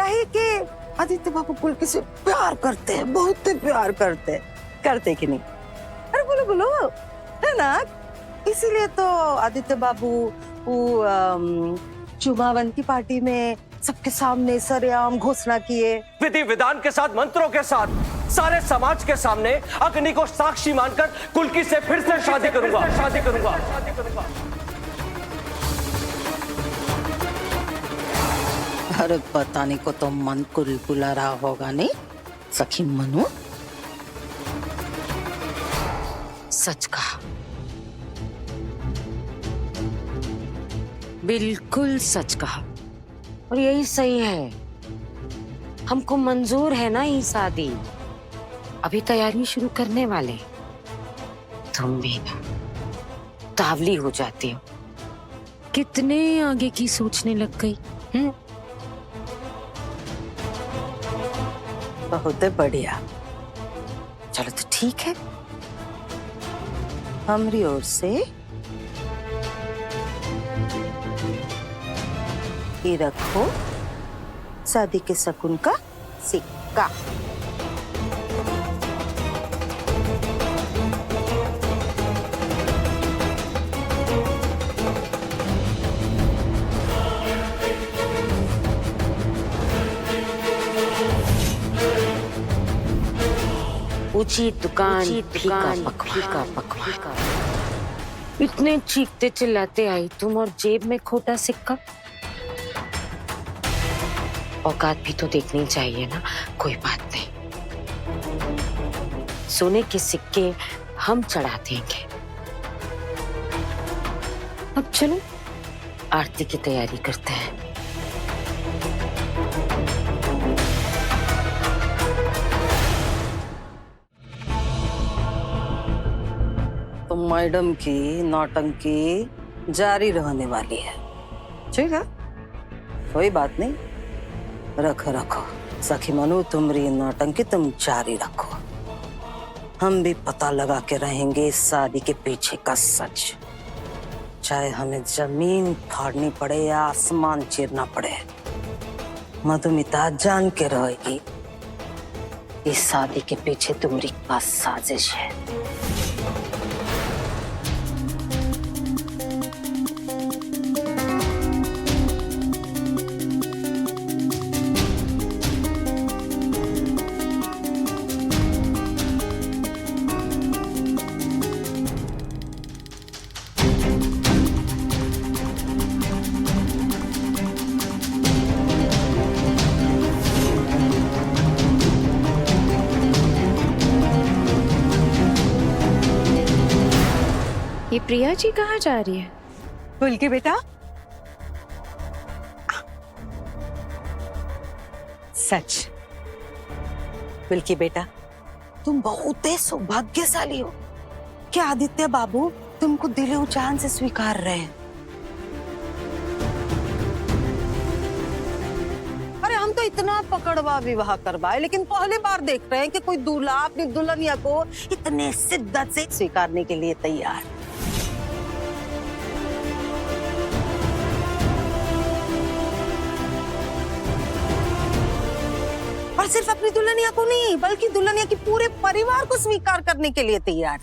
कहे कि आदित्य बाबू कुल्की से प्यार करते हैं, बहुत प्यार करते कि नहीं? अरे बोलो बोलो, है ना? इसीलिए तो आदित्य बाबू वो चुमावन की पार्टी में सबके सामने सरेआम घोषणा किए, विधि विधान के साथ, मंत्रों के साथ, सारे समाज के सामने अग्नि को साक्षी मानकर कुल्की से फिर से शादी करूंगा। अरे पता नहीं को तो मन कुलकुला रहा होगा नहीं सखी मनु, सच कहा, बिल्कुल सच कहा, और यही सही है। हमको मंजूर है ना ये शादी, अभी तैयारी शुरू करने वाले। तुम भी ना तावली हो जाती हो, कितने आगे की सोचने लग गई। बहुत बढ़िया, चलो तो ठीक है, हमारी ओर से ये रखो शादी के शगुन का सिक्का। ऊंची दुकान फीका पकवान। इतने चीखते चिल्लाते आई तुम और जेब में खोटा सिक्का। औकात भी तो देखनी चाहिए ना। कोई बात नहीं, सोने के सिक्के हम चढ़ा देंगे। अब चलो आरती की तैयारी करते हैं। तो मैडम की नौटंकी जारी रहने वाली है, ठीक है? कोई बात नहीं, रखो सखी मनु, तुम्हारी नौटंकी तुम जारी रखो। हम भी पता लगा के रहेंगे इस शादी के पीछे का सच, चाहे हमें जमीन फाड़नी पड़े या आसमान चीरना पड़े। मधुमिता जान के रहेगी इस शादी के पीछे तुम्हारी का साजिश है। ये प्रिया जी कहाँ जा रही है? बोल के बेटा, सच बोल के बेटा, तुम बहुत ही सौभाग्यशाली हो कि आदित्य बाबू तुमको दिलो जान से स्वीकार रहे हैं। अरे हम तो इतना पकड़वा विवाह करवाए, लेकिन पहली बार देख रहे हैं कि कोई दूल्हा अपनी दुल्हनिया को इतने शिद्दत से स्वीकारने के लिए तैयार। और सिर्फ अपनी दुल्हनिया को नहीं, बल्कि दुल्हनिया के पूरे परिवार को स्वीकार करने के लिए तैयार।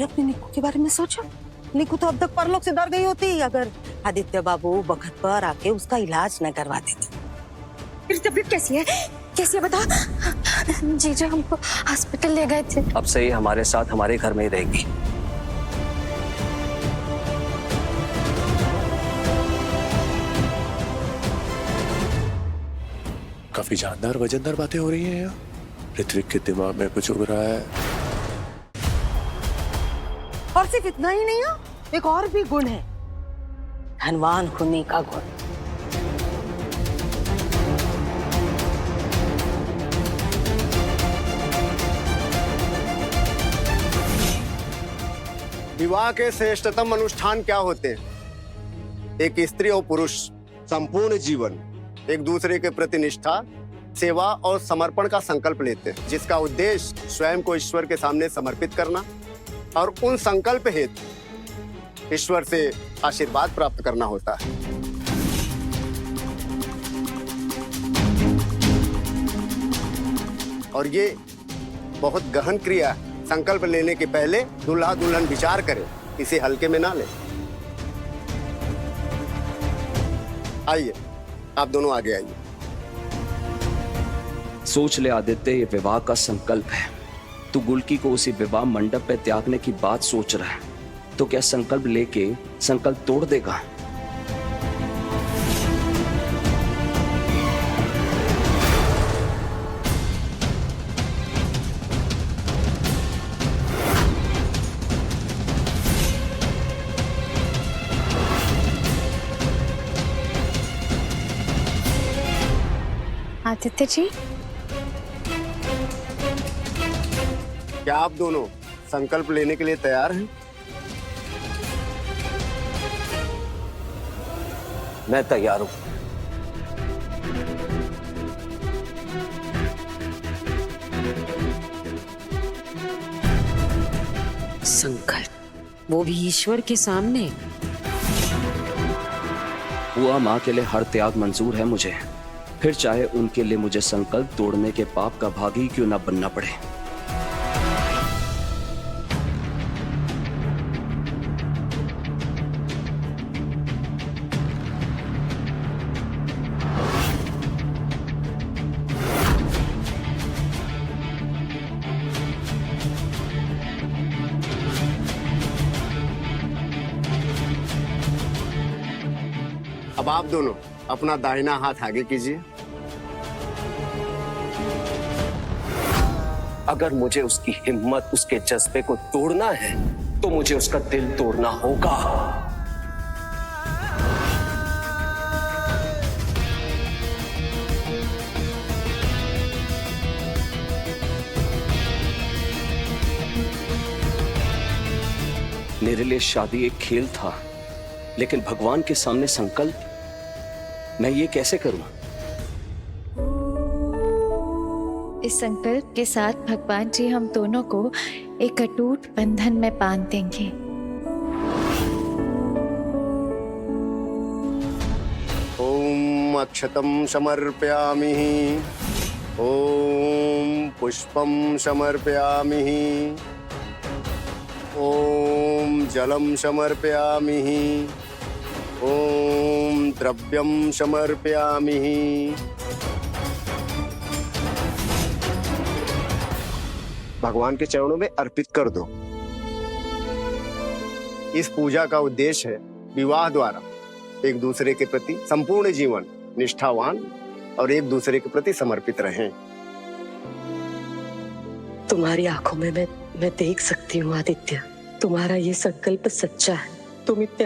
ये अपने निक्कू के बारे में सोचो, निक्कू तो अब तक परलोक से डर गई होती अगर आदित्य बाबू वक्त पर आके उसका इलाज न करवा देते। मेरी तबीयत कैसी है? कैसी है बता। जीजा हमको हॉस्पिटल ले गए थे। अब से ही हमारे साथ हमारे घर में ही रहेगी। काफी जानदार वजनदार बातें हो रही हैं यहाँ। ऋत्विक के दिमाग में कुछ उग रहा है। और सिर्फ इतना ही नहीं है, एक और भी गुण है, धनवान होने का गुण। विवाह के श्रेष्ठतम अनुष्ठान क्या होते हैं? एक स्त्री और पुरुष संपूर्ण जीवन एक दूसरे के प्रति निष्ठा, सेवा और समर्पण का संकल्प लेते हैं, जिसका उद्देश्य स्वयं को ईश्वर के सामने समर्पित करना और उन संकल्प हेतु ईश्वर से आशीर्वाद प्राप्त करना होता है। और ये बहुत गहन क्रिया है। संकल्प लेने के पहले दूल्हा दुल्हन विचार करे, इसे हल्के में ना ले। आइए, आप दोनों आगे आइए। सोच ले आदित्य, ये विवाह का संकल्प है। तू गुलकी को उसी विवाह मंडप पे त्यागने की बात सोच रहा है, तो क्या संकल्प लेके संकल्प तोड़ देगा? आदित्य जी, क्या आप दोनों संकल्प लेने के लिए तैयार हैं? मैं तैयार हूं। संकल्प, वो भी ईश्वर के सामने। हुआ माँ के लिए हर त्याग मंजूर है मुझे, फिर चाहे उनके लिए मुझे संकल्प तोड़ने के पाप का भागी क्यों ना बनना पड़े। अब आप दोनों अपना दाहिना हाथ आगे कीजिए। अगर मुझे उसकी हिम्मत, उसके जज्बे को तोड़ना है तो मुझे उसका दिल तोड़ना होगा। मेरे लिए शादी एक खेल था, लेकिन भगवान के सामने संकल्प मैं ये कैसे करूं? इस संकल्प के साथ भगवान जी हम दोनों को एक अटूट बंधन में बांध देंगे। ओम अक्षतम समर्पयामि, ओम पुष्पम समर्पयामि, ओम जलम समर्पयामि, ओम द्रव्यम समर्पयामि। भगवान के चरणों में अर्पित कर दो। इस पूजा का उद्देश्य है विवाह द्वारा एक दूसरे के प्रति संपूर्ण जीवन निष्ठावान और एक दूसरे के प्रति समर्पित रहें। तुम्हारी आंखों में मैं देख सकती हूँ आदित्य, तुम्हारा ये संकल्प सच्चा है। तुम इतने